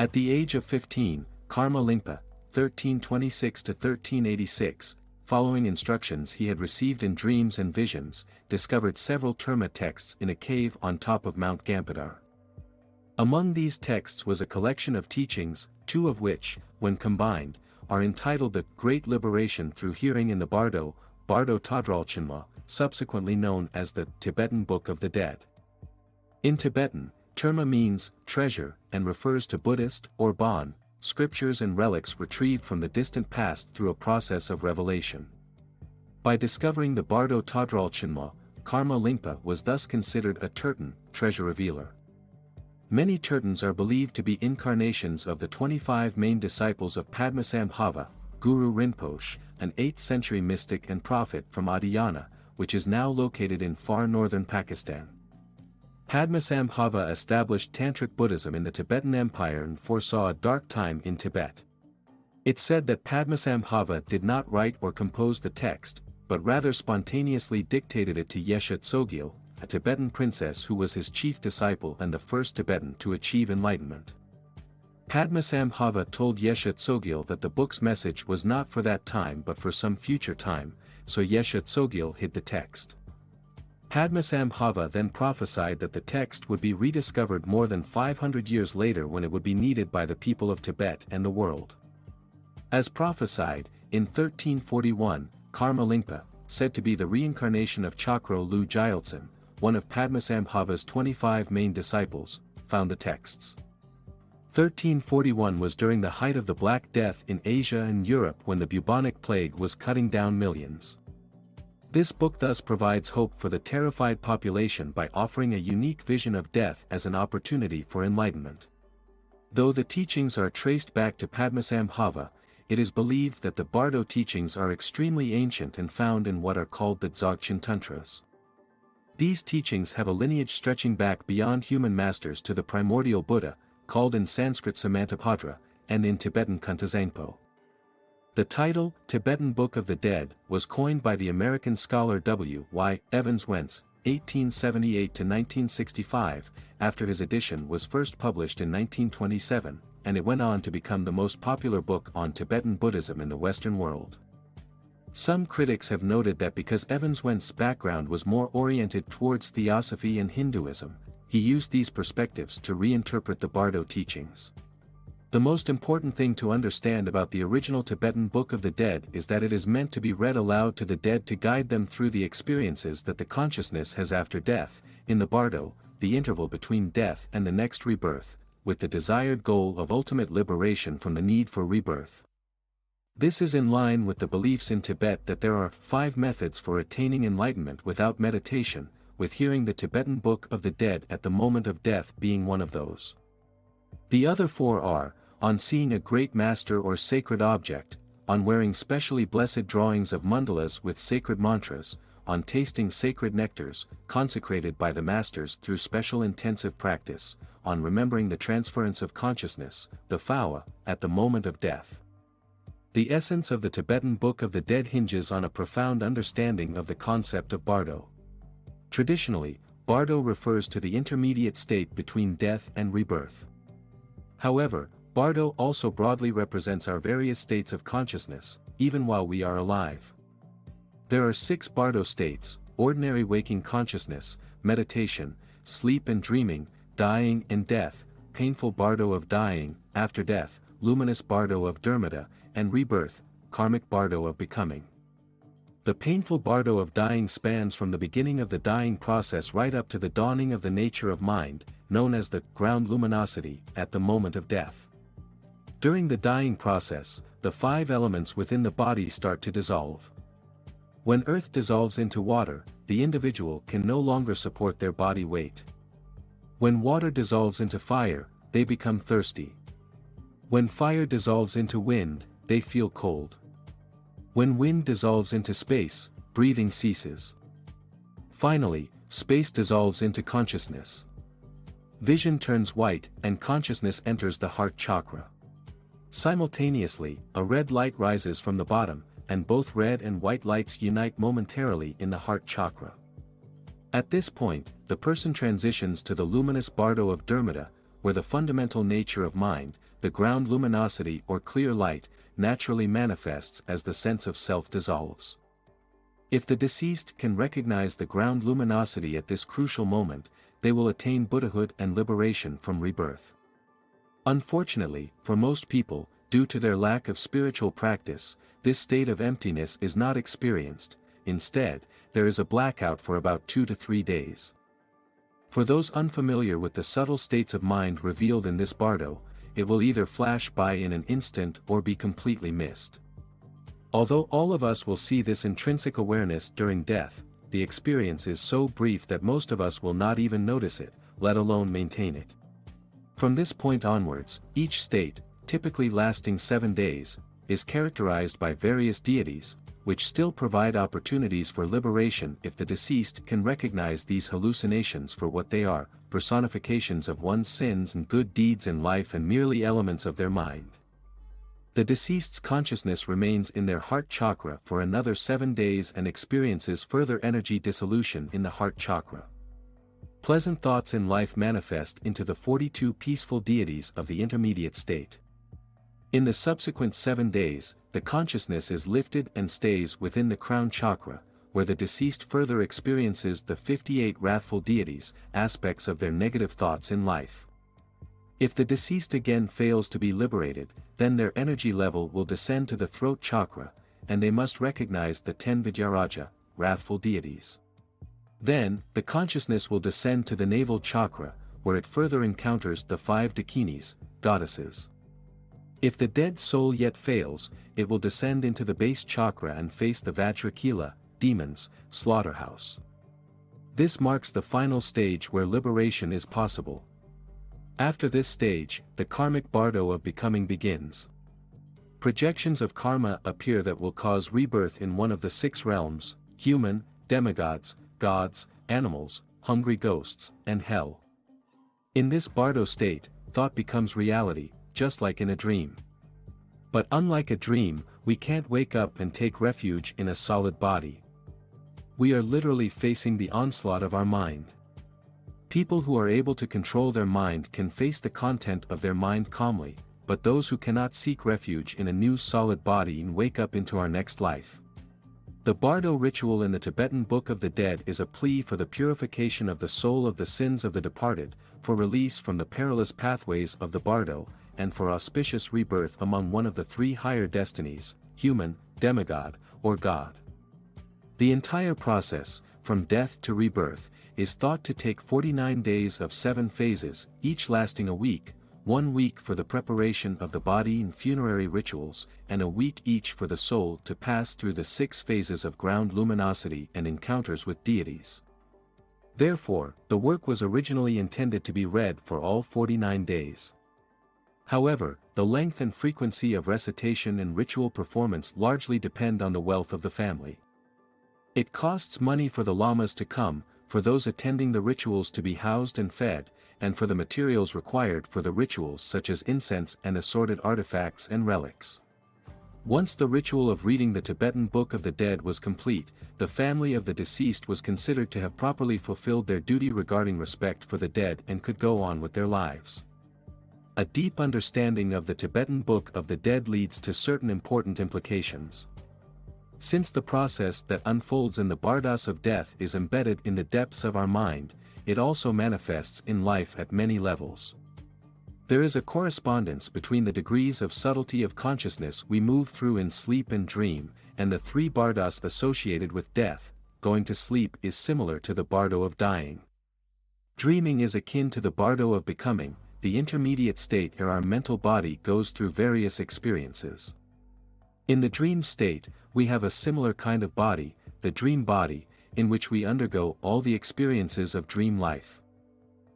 At the age of 15, Karma Lingpa, 1326–1386, following instructions he had received in dreams and visions, discovered several Terma texts in a cave on top of Mount Gampadar. Among these texts was a collection of teachings, two of which, when combined, are entitled The Great Liberation Through Hearing in the Bardo Tadralchanma, subsequently known as the Tibetan Book of the Dead. In Tibetan, Terma means treasure and refers to Buddhist or Bon scriptures and relics retrieved from the distant past through a process of revelation. By discovering the Bardo Tadralchanma, Karma Lingpa was thus considered a Tertan treasure revealer. Many Tertans are believed to be incarnations of the 25 main disciples of Padmasambhava, Guru Rinpoche, an 8th century mystic and prophet from Adhyana, which is now located in far northern Pakistan. Padmasambhava established Tantric Buddhism in the Tibetan Empire and foresaw a dark time in Tibet. It's said that Padmasambhava did not write or compose the text, but rather spontaneously dictated it to Yeshe Tsogyal, a Tibetan princess who was his chief disciple and the first Tibetan to achieve enlightenment. Padmasambhava told Yeshe Tsogyal that the book's message was not for that time but for some future time, so Yeshe Tsogyal hid the text. Padmasambhava then prophesied that the text would be rediscovered more than 500 years later when it would be needed by the people of Tibet and the world. As prophesied, in 1341, Karma Lingpa, said to be the reincarnation of Chakro Lu Gyaltsen, one of Padmasambhava's 25 main disciples, found the texts. 1341 was during the height of the Black Death in Asia and Europe when the bubonic plague was cutting down millions. This book thus provides hope for the terrified population by offering a unique vision of death as an opportunity for enlightenment. Though the teachings are traced back to Padmasambhava, it is believed that the Bardo teachings are extremely ancient and found in what are called the Dzogchen Tantras. These teachings have a lineage stretching back beyond human masters to the primordial Buddha, called in Sanskrit Samantabhadra, and in Tibetan Kuntazangpo. The title, Tibetan Book of the Dead, was coined by the American scholar W. Y. Evans Wentz, 1878–1965, after his edition was first published in 1927, and it went on to become the most popular book on Tibetan Buddhism in the Western world. Some critics have noted that because Evans Wentz's background was more oriented towards Theosophy and Hinduism, he used these perspectives to reinterpret the Bardo teachings. The most important thing to understand about the original Tibetan Book of the Dead is that it is meant to be read aloud to the dead to guide them through the experiences that the consciousness has after death, in the Bardo, the interval between death and the next rebirth, with the desired goal of ultimate liberation from the need for rebirth. This is in line with the beliefs in Tibet that there are 5 methods for attaining enlightenment without meditation, with hearing the Tibetan Book of the Dead at the moment of death being one of those. The other 4 are, on seeing a great master or sacred object, on wearing specially blessed drawings of mandalas with sacred mantras, on tasting sacred nectars, consecrated by the masters through special intensive practice, on remembering the transference of consciousness, the phawa, at the moment of death. The essence of the Tibetan Book of the Dead hinges on a profound understanding of the concept of Bardo. Traditionally, Bardo refers to the intermediate state between death and rebirth. However, Bardo also broadly represents our various states of consciousness, even while we are alive. There are 6 Bardo states: ordinary waking consciousness, meditation, sleep and dreaming, dying and death, painful Bardo of dying, after death, luminous Bardo of Dharmata, and rebirth, karmic Bardo of becoming. The painful Bardo of dying spans from the beginning of the dying process right up to the dawning of the nature of mind, known as the ground luminosity, at the moment of death. During the dying process, the 5 elements within the body start to dissolve. When earth dissolves into water, the individual can no longer support their body weight. When water dissolves into fire, they become thirsty. When fire dissolves into wind, they feel cold. When wind dissolves into space, breathing ceases. Finally, space dissolves into consciousness. Vision turns white and consciousness enters the heart chakra. Simultaneously, a red light rises from the bottom, and both red and white lights unite momentarily in the heart chakra. At this point, the person transitions to the luminous Bardo of Dharmata, where the fundamental nature of mind, the ground luminosity or clear light, naturally manifests as the sense of self dissolves. If the deceased can recognize the ground luminosity at this crucial moment, they will attain Buddhahood and liberation from rebirth. Unfortunately, for most people, due to their lack of spiritual practice, this state of emptiness is not experienced. Instead, there is a blackout for about 2 to 3 days. For those unfamiliar with the subtle states of mind revealed in this bardo, it will either flash by in an instant or be completely missed. Although all of us will see this intrinsic awareness during death, the experience is so brief that most of us will not even notice it, let alone maintain it. From this point onwards, each state, typically lasting 7 days, is characterized by various deities, which still provide opportunities for liberation if the deceased can recognize these hallucinations for what they are, personifications of one's sins and good deeds in life and merely elements of their mind. The deceased's consciousness remains in their heart chakra for another 7 days and experiences further energy dissolution in the heart chakra. Pleasant thoughts in life manifest into the 42 peaceful deities of the intermediate state. In the subsequent 7 days, the consciousness is lifted and stays within the crown chakra, where the deceased further experiences the 58 wrathful deities, aspects of their negative thoughts in life. If the deceased again fails to be liberated, then their energy level will descend to the throat chakra, and they must recognize the 10 Vidyaraja, wrathful deities. Then, the consciousness will descend to the navel chakra, where it further encounters the 5 Dakinis, goddesses. If the dead soul yet fails, it will descend into the base chakra and face the Vajrakila, demons, slaughterhouse. This marks the final stage where liberation is possible. After this stage, the karmic bardo of becoming begins. Projections of karma appear that will cause rebirth in one of the 6 realms: human, demigods, gods, animals, hungry ghosts, and hell. In this bardo state, thought becomes reality, just like in a dream. But unlike a dream, we can't wake up and take refuge in a solid body. We are literally facing the onslaught of our mind. People who are able to control their mind can face the content of their mind calmly, but those who cannot seek refuge in a new solid body and wake up into our next life. The Bardo ritual in the Tibetan Book of the Dead is a plea for the purification of the soul of the sins of the departed, for release from the perilous pathways of the Bardo, and for auspicious rebirth among one of the 3 higher destinies, human, demigod, or God. The entire process, from death to rebirth, is thought to take 49 days of 7 phases, each lasting a week, 1 week for the preparation of the body and funerary rituals, and a week each for the soul to pass through the 6 phases of ground luminosity and encounters with deities. Therefore, the work was originally intended to be read for all 49 days. However, the length and frequency of recitation and ritual performance largely depend on the wealth of the family. It costs money for the lamas to come, for those attending the rituals to be housed and fed, and for the materials required for the rituals such as incense and assorted artifacts and relics. Once the ritual of reading the Tibetan Book of the Dead was complete, the family of the deceased was considered to have properly fulfilled their duty regarding respect for the dead and could go on with their lives. A deep understanding of the Tibetan Book of the Dead leads to certain important implications. Since the process that unfolds in the Bardos of death is embedded in the depths of our mind, it also manifests in life at many levels. There is a correspondence between the degrees of subtlety of consciousness we move through in sleep and dream, and the 3 Bardos associated with death. Going to sleep is similar to the Bardo of dying. Dreaming is akin to the Bardo of becoming, the intermediate state where our mental body goes through various experiences. In the dream state, we have a similar kind of body, the dream body, in which we undergo all the experiences of dream life.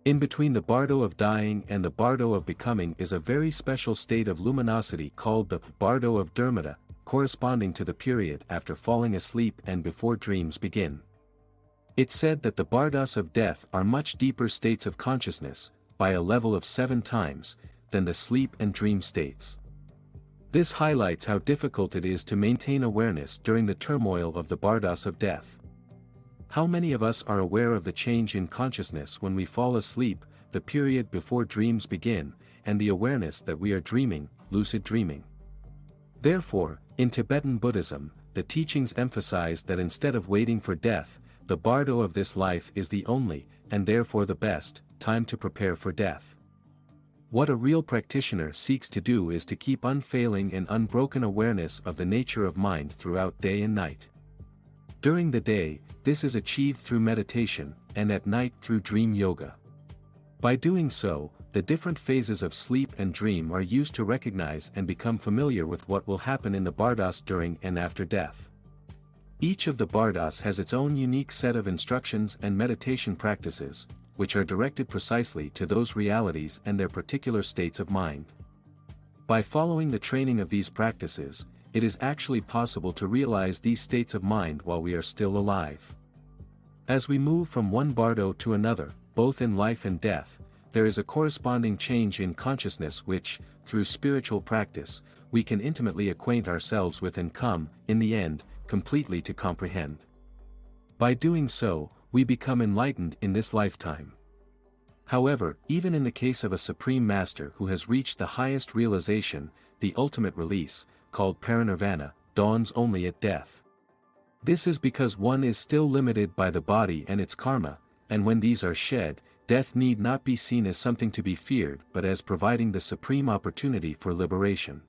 In between the Bardo of dying and the Bardo of becoming is a very special state of luminosity called the Bardo of Dharmata, corresponding to the period after falling asleep and before dreams begin. It's said that the Bardos of death are much deeper states of consciousness, by a level of 7 times, than the sleep and dream states. This highlights how difficult it is to maintain awareness during the turmoil of the Bardos of death. How many of us are aware of the change in consciousness when we fall asleep, the period before dreams begin, and the awareness that we are dreaming, lucid dreaming. Therefore, in Tibetan Buddhism, the teachings emphasize that instead of waiting for death, the bardo of this life is the only, and therefore the best, time to prepare for death. What a real practitioner seeks to do is to keep unfailing and unbroken awareness of the nature of mind throughout day and night. During the day, this is achieved through meditation, and at night through dream yoga. By doing so, the different phases of sleep and dream are used to recognize and become familiar with what will happen in the Bardos during and after death. Each of the Bardos has its own unique set of instructions and meditation practices, which are directed precisely to those realities and their particular states of mind. By following the training of these practices, it is actually possible to realize these states of mind while we are still alive. As we move from one bardo to another, both in life and death, there is a corresponding change in consciousness which, through spiritual practice, we can intimately acquaint ourselves with and come, in the end, completely to comprehend. By doing so, we become enlightened in this lifetime. However, even in the case of a Supreme Master who has reached the highest realization, the ultimate release, called parinirvana, dawns only at death. This is because one is still limited by the body and its karma, and when these are shed, death need not be seen as something to be feared but as providing the supreme opportunity for liberation.